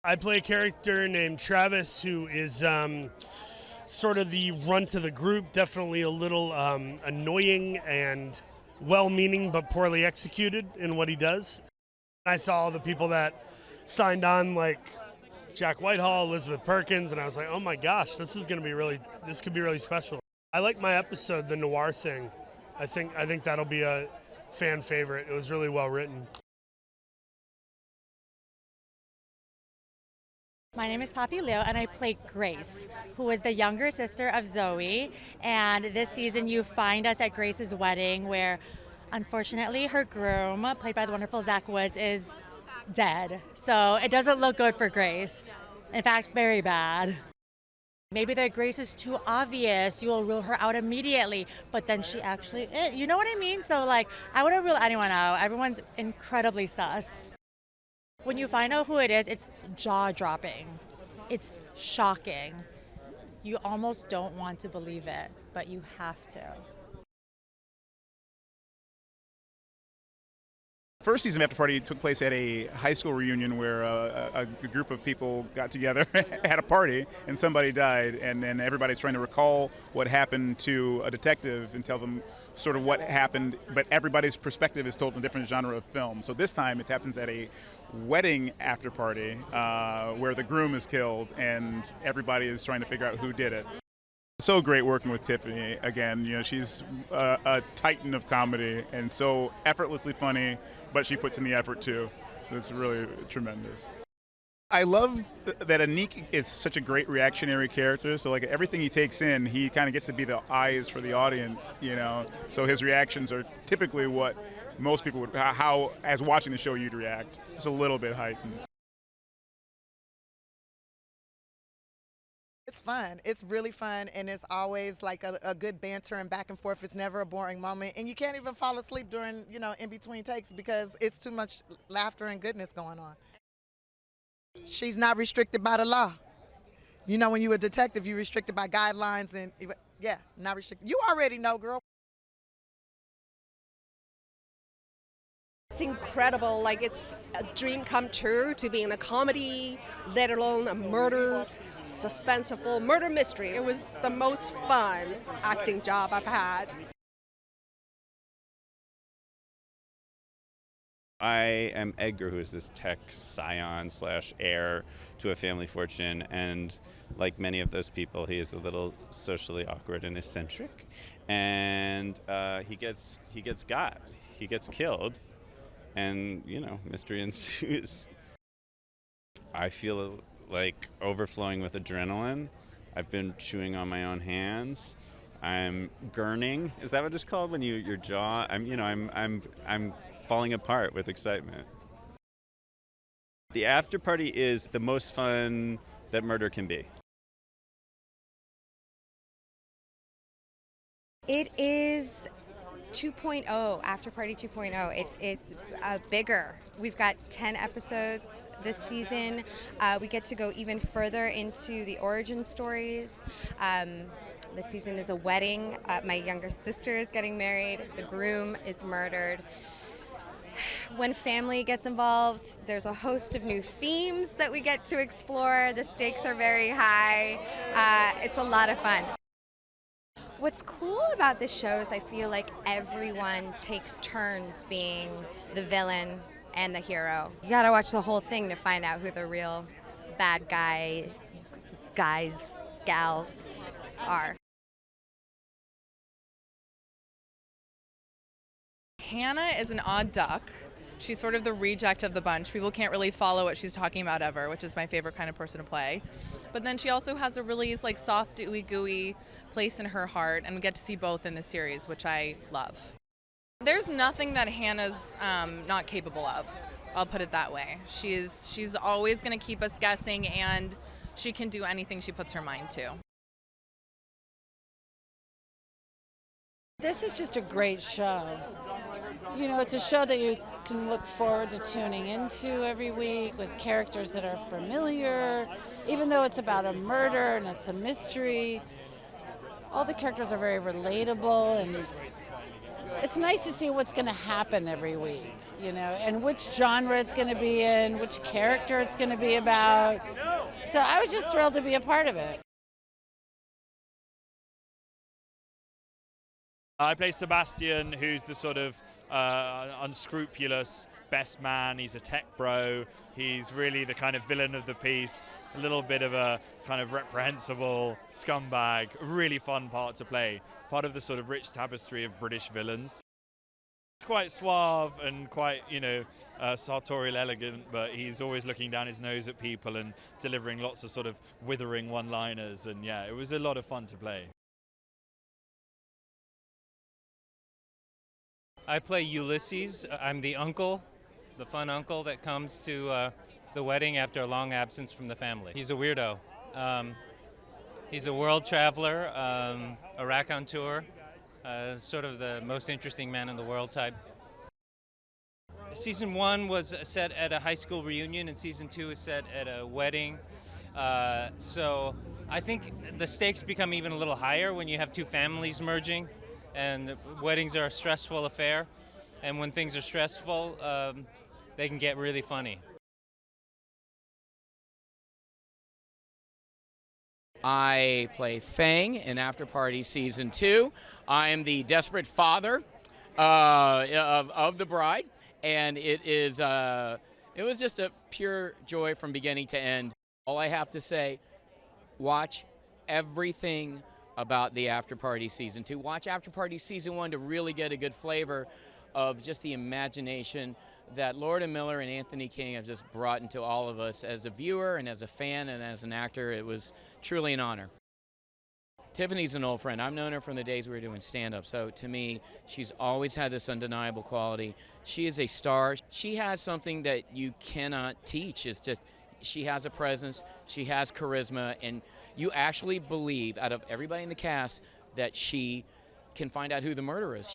I play a character named Travis who is sort of the runt of the group, definitely a little annoying and well-meaning but poorly executed in what he does. I saw all the people that signed on, like Jack Whitehall, Elizabeth Perkins, and I was like, oh my gosh, this could be really special. I like my episode, the noir thing. I think that'll be a fan favorite. It was really well written. My name is Poppy Leo, and I play Grace, who is the younger sister of Zoe. And this season, you find us at Grace's wedding, where, unfortunately, her groom, played by the wonderful Zach Woods, is dead. So it doesn't look good for Grace. In fact, very bad. Maybe that Grace is too obvious. You will rule her out immediately, but then she actually, you know what I mean? So, like, I wouldn't rule anyone out. Everyone's incredibly sus. When you find out who it is, it's jaw-dropping. It's shocking. You almost don't want to believe it, but you have to. First season of Afterparty took place at a high school reunion where a group of people got together, had a party, and somebody died, and then everybody's trying to recall what happened to a detective and tell them sort of what happened, but everybody's perspective is told in a different genre of film. So this time it happens at a wedding afterparty where the groom is killed and everybody is trying to figure out who did it. So great working with Tiffany again. You know, she's a titan of comedy and so effortlessly funny, but she puts in the effort too. So it's really tremendous. I love that Aniq is such a great reactionary character. So like everything he takes in, he kind of gets to be the eyes for the audience, you know. So his reactions are typically what most people would, how as watching the show you'd react. It's a little bit heightened. It's fun. It's really fun, and it's always like a good banter and back and forth. It's never a boring moment, and you can't even fall asleep during, in between takes because it's too much laughter and goodness going on. She's not restricted by the law. You know, when you're a detective, you're restricted by guidelines, and yeah, not restricted. You already know, girl. It's incredible, like it's a dream come true to be in a comedy, let alone a murder, suspenseful murder mystery. It was the most fun acting job I've had. I am Edgar, who is this tech scion / heir to a family fortune, and like many of those people, he is a little socially awkward and eccentric, and he gets got, he gets killed. And, mystery ensues. I feel like overflowing with adrenaline. I've been chewing on my own hands. I'm gurning. Is that what it's called when your jaw? I'm falling apart with excitement. The Afterparty is the most fun that murder can be. It is 2.0, Afterparty 2.0. It's bigger. We've got 10 episodes this season. We get to go even further into the origin stories. This season is a wedding. My younger sister is getting married. The groom is murdered. When family gets involved, there's a host of new themes that we get to explore. The stakes are very high. It's a lot of fun. What's cool about the show is I feel like everyone takes turns being the villain and the hero. You gotta watch the whole thing to find out who the real bad guys, gals are. Hannah is an odd duck. She's sort of the reject of the bunch. People can't really follow what she's talking about ever, which is my favorite kind of person to play. But then she also has a really soft, ooey-gooey place in her heart, and we get to see both in the series, which I love. There's nothing that Hannah's not capable of. I'll put it that way. She's always going to keep us guessing, and she can do anything she puts her mind to. This is just a great show. It's a show that you can look forward to tuning into every week with characters that are familiar. Even though it's about a murder and it's a mystery, all the characters are very relatable, and it's nice to see what's going to happen every week, you know, and which genre it's going to be in, which character it's going to be about. So I was just thrilled to be a part of it. I play Sebastian, who's the sort of unscrupulous best man. He's a tech bro. He's really the kind of villain of the piece, a little bit of a kind of reprehensible scumbag. A really fun part to play, part of the sort of rich tapestry of British villains. It's quite suave and quite, sartorial elegant, but he's always looking down his nose at people and delivering lots of sort of withering one-liners. And yeah, it was a lot of fun to play. I play Ulysses. I'm the uncle, the fun uncle that comes to the wedding after a long absence from the family. He's a weirdo. He's a world traveler, a raconteur, sort of the most interesting man in the world type. Season 1 was set at a high school reunion, and Season 2 is set at a wedding. So I think the stakes become even a little higher when you have two families merging. And weddings are a stressful affair, and when things are stressful, they can get really funny. I play Feng in Afterparty Season 2. I am the desperate father of the bride, and it was just a pure joy from beginning to end. All I have to say, watch everything about the Afterparty Season 2. Watch Afterparty Season 1 to really get a good flavor of just the imagination that Lord and Miller and Anthony King have just brought into all of us as a viewer and as a fan and as an actor. It was truly an honor. Tiffany's an old friend. I've known her from the days we were doing stand-up, so to me, she's always had this undeniable quality. She is a star. She has something that you cannot teach. It's just, she has a presence, she has charisma, and you actually believe, out of everybody in the cast, that she can find out who the murderer is.